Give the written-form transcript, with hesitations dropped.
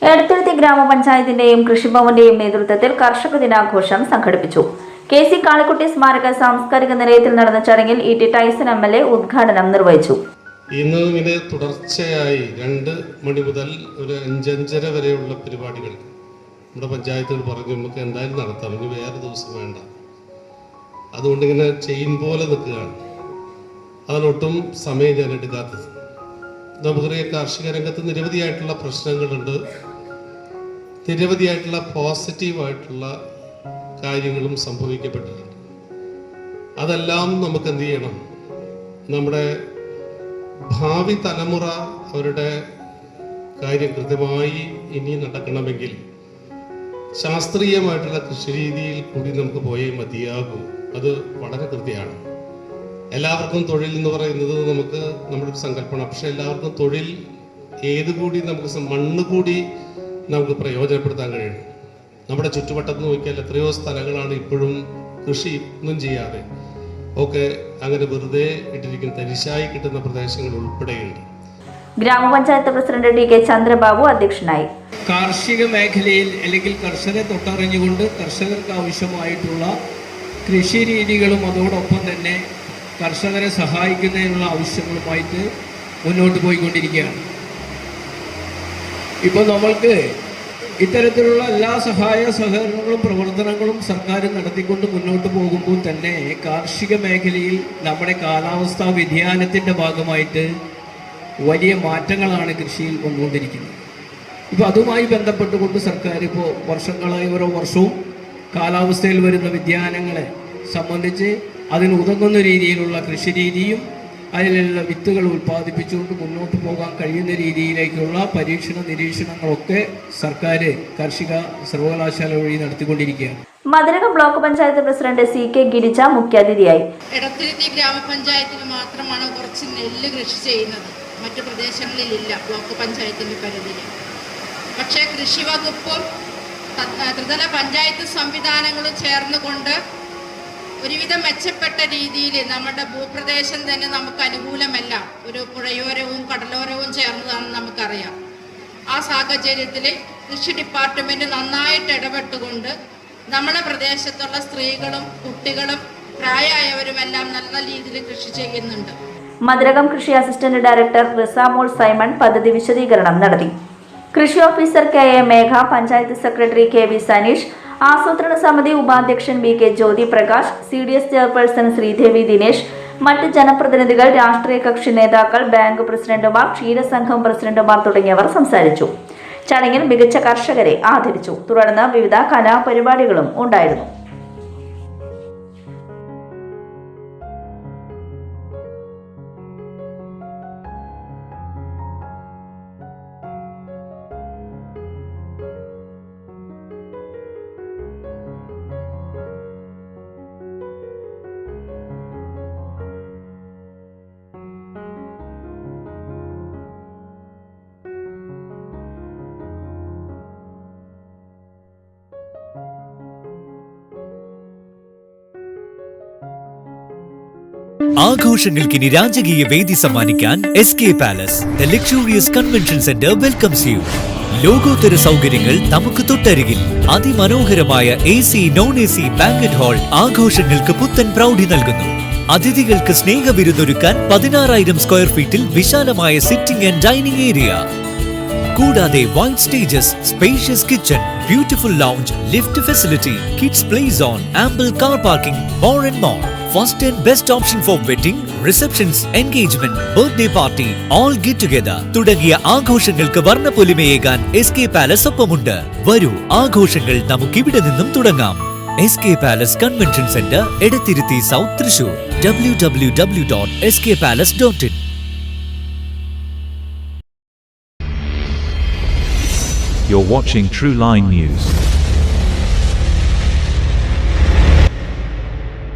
എടത്തുരുത്തി ഗ്രാമപഞ്ചായത്തിന്റെയും കൃഷിഭവന്റെയും നേതൃത്വത്തിൽ കർഷക ദിനാഘോഷം സംഘടിപ്പിച്ചു. കെ.സി. കാളിക്കുട്ടി സ്മാരക സാംസ്കാരിക നിലയത്തിൽ നടന്ന ചടങ്ങിൽ ഇ.ടി. Tyson MLA. ഉദ്ഘാടനം നിർവഹിച്ചു. ഇന്ന് ഇങ്ങനെ തുടർച്ചയായി 2 മണി മുതൽ ഒരു 5:30 വരെയുള്ള പരിപാടികൾ നമ്മുടെ പഞ്ചായത്തിൽ പറഞ്ഞു നമുക്ക് എന്തായാലും നടത്താം, ഇനി വേറെ ദിവസം വേണ്ട. അതുകൊണ്ട് ഇങ്ങനെ ചെയിൻ പോലെ നിൽക്കുകയാണ്. അതിനൊട്ടും സമയം ഞാൻ എടുക്കാത്തത്. നമുക്കറിയാം, കാർഷിക രംഗത്ത് നിരവധിയായിട്ടുള്ള പ്രശ്നങ്ങളുണ്ട്, നിരവധിയായിട്ടുള്ള പോസിറ്റീവായിട്ടുള്ള കാര്യങ്ങളും സംഭവിക്കപ്പെട്ടിട്ടുണ്ട്. അതെല്ലാം നമുക്ക് എന്ത് ചെയ്യണം, നമ്മുടെ ഭാവി തലമുറ അവരുടെ കാര്യം കൃത്യമായി ഇനി നടക്കണമെങ്കിൽ ശാസ്ത്രീയമായിട്ടുള്ള കൃഷിരീതിയിൽ കൂടി നമുക്ക് പോയേ മതിയാകൂ. അത് വളരെ കൃത്യമാണ്. എല്ലാവർക്കും തൊഴിൽ എന്ന് പറയുന്നത് നമ്മുടെ ഒരു സങ്കല്പമാണ്. പക്ഷെ എല്ലാവർക്കും തൊഴിൽ ഏതുകൂടി നമുക്ക് മണ്ണ് കൂടി നമുക്ക് പ്രയോജനപ്പെടുത്താൻ കഴിയണം. നമ്മുടെ ചുറ്റുവട്ടത്ത് നോക്കിയാൽ എത്രയോ സ്ഥലങ്ങളാണ് ഇപ്പോഴും കൃഷി ഒന്നും ചെയ്യാതെ ഒക്കെ അങ്ങനെ വെറുതെ ഇട്ടിരിക്കുന്ന തരിശായി കിട്ടുന്ന പ്രദേശങ്ങൾ ഉൾപ്പെടെയുണ്ട്. ഗ്രാമപഞ്ചായത്ത് പ്രസിഡന്റ് ടി.കെ. ചന്ദ്രബാബു അധ്യക്ഷനായി. കാർഷിക മേഖലയിൽ അല്ലെങ്കിൽ കർഷകരെ തൊട്ടറിഞ്ഞുകൊണ്ട് കർഷകർക്ക് ആവശ്യമായിട്ടുള്ള കൃഷി രീതികളും അതോടൊപ്പം തന്നെ കർഷകരെ സഹായിക്കുന്നതിനുള്ള ആവശ്യങ്ങളുമായിട്ട് മുന്നോട്ട് പോയിക്കൊണ്ടിരിക്കുകയാണ്. ഇപ്പോൾ നമ്മൾക്ക് ഇത്തരത്തിലുള്ള എല്ലാ സഹകരണങ്ങളും പ്രവർത്തനങ്ങളും സർക്കാർ നടത്തിക്കൊണ്ട് മുന്നോട്ട് പോകുമ്പോൾ തന്നെ കാർഷിക മേഖലയിൽ നമ്മുടെ കാലാവസ്ഥാ വ്യതിയാനത്തിൻ്റെ ഭാഗമായിട്ട് വലിയ മാറ്റങ്ങളാണ് കൃഷിയിൽ വന്നുകൊണ്ടിരിക്കുന്നത്. ഇപ്പോൾ അതുമായി ബന്ധപ്പെട്ടുകൊണ്ട് സർക്കാർ ഇപ്പോൾ വർഷങ്ങളായി ഓരോ വർഷവും കാലാവസ്ഥയിൽ വരുന്ന വ്യതിയാനങ്ങളെ സംബന്ധിച്ച് അതിന് ഉതകുന്ന രീതിയിലുള്ള കൃഷി രീതിയും അതിലുള്ള വിത്തുകൾ ഉൽപ്പാദിപ്പിച്ചുകൊണ്ട് മുന്നോട്ട് പോകാൻ കഴിയുന്ന രീതിയിലേക്കുള്ള പരീക്ഷണ നിരീക്ഷണങ്ങളൊക്കെ സർക്കാർ കാർഷിക സർവകലാശാല വഴി നടത്തിക്കൊണ്ടിരിക്കുകയാണ്. Mathilakam block panchayat president CK. Girija മുഖ്യാതിഥിയായി. എടത്തുരുത്തി ഗ്രാമപഞ്ചായത്തിൽ മാത്രമാണ് കുറച്ച് നെല്ല് കൃഷി ചെയ്യുന്നത്, മറ്റു പ്രദേശങ്ങളിലില്ല ബ്ലോക്ക് പഞ്ചായത്തിൻ്റെ പരിധിയിൽ. പക്ഷേ കൃഷി വകുപ്പും ത്രിതല പഞ്ചായത്ത് സംവിധാനങ്ങളും ചേർന്നുകൊണ്ട് ഒരുവിധം മെച്ചപ്പെട്ട രീതിയിൽ നമ്മുടെ ഭൂപ്രദേശം തന്നെ നമുക്ക് അനുകൂലമല്ല, ഒരു പുഴയോരവും കടലോരവും ചേർന്നതാണെന്ന് നമുക്കറിയാം. ആ സാഹചര്യത്തിൽ കൃഷി ഡിപ്പാർട്ട്മെൻറ്റ് നന്നായിട്ട് ഇടപെട്ടുകൊണ്ട് നമ്മുടെ പ്രദേശത്തുള്ള സ്ത്രീകളും കുട്ടികളും പ്രായമായവരുമെല്ലാം നല്ല രീതിയിൽ കൃഷി ചെയ്യുന്നുണ്ട്. മതിലകം കൃഷി അസിസ്റ്റന്റ് ഡയറക്ടർ റിസാമോൾ സൈമൺ പദ്ധതി വിശദീകരണം നടത്തി. കൃഷി ഓഫീസർ കെ.എ. മേഘ, പഞ്ചായത്ത് സെക്രട്ടറി കെ.വി. സനീഷ്, ആസൂത്രണ സമിതി ഉപാധ്യക്ഷൻ ബി.കെ. ജ്യോതി പ്രകാശ്, CDS ചെയർപേഴ്സൺ ശ്രീദേവി ദിനേശ്, മറ്റ് ജനപ്രതിനിധികൾ, രാഷ്ട്രീയ കക്ഷി നേതാക്കൾ, ബാങ്ക് പ്രസിഡന്റുമാർ, ക്ഷീരസംഘം പ്രസിഡന്റുമാർ തുടങ്ങിയവർ സംസാരിച്ചു. ചടങ്ങിൽ മികച്ച കർഷകരെ ആദരിച്ചു. തുടർന്ന് വിവിധ കലാപരിപാടികളും ഉണ്ടായിരുന്നു. ആഘോഷങ്ങൾക്കിനി രാജകീയ വേദി സമ്മാനിക്കാൻ SK palace, the luxurious convention centre welcomes U. ലോകോത്തര സൗകര്യങ്ങൾ നമുക്ക് തൊട്ടരികിൽ. അതിമനോഹരമായ AC, non-AC ബാങ്കറ്റ് ഹാൾ ആഘോഷങ്ങൾക്ക് പുത്തൻ പ്രൗഢി നൽകുന്നു. അതിഥികൾക്ക് സ്നേഹവിരുന്നൊരുക്കാൻ 16,000 സ്ക്വയർ ഫീറ്റിൽ വിശാലമായ സിറ്റിംഗ് ആൻഡ് ഡൈനിങ് ഏരിയ. കൂടാതെ wide stages, spacious kitchen, beautiful lounge, lift facility, kids play zone, ample car parking, more and more. First and best option for wedding, receptions, engagement, birthday party, all get together തുടങ്ങിയ ആഘോഷങ്ങൾക്ക് വർണ്ണപ്പൊലിമയേകാൻ SK palace ഒപ്പമുണ്ട്. വരൂ, ആഘോഷങ്ങൾ നമുക്കിവിടെ നിന്നും തുടങ്ങാം. SK palace convention centre, Edathiruthy south, Thrissur. www.skpalace.in. You're watching True Line News.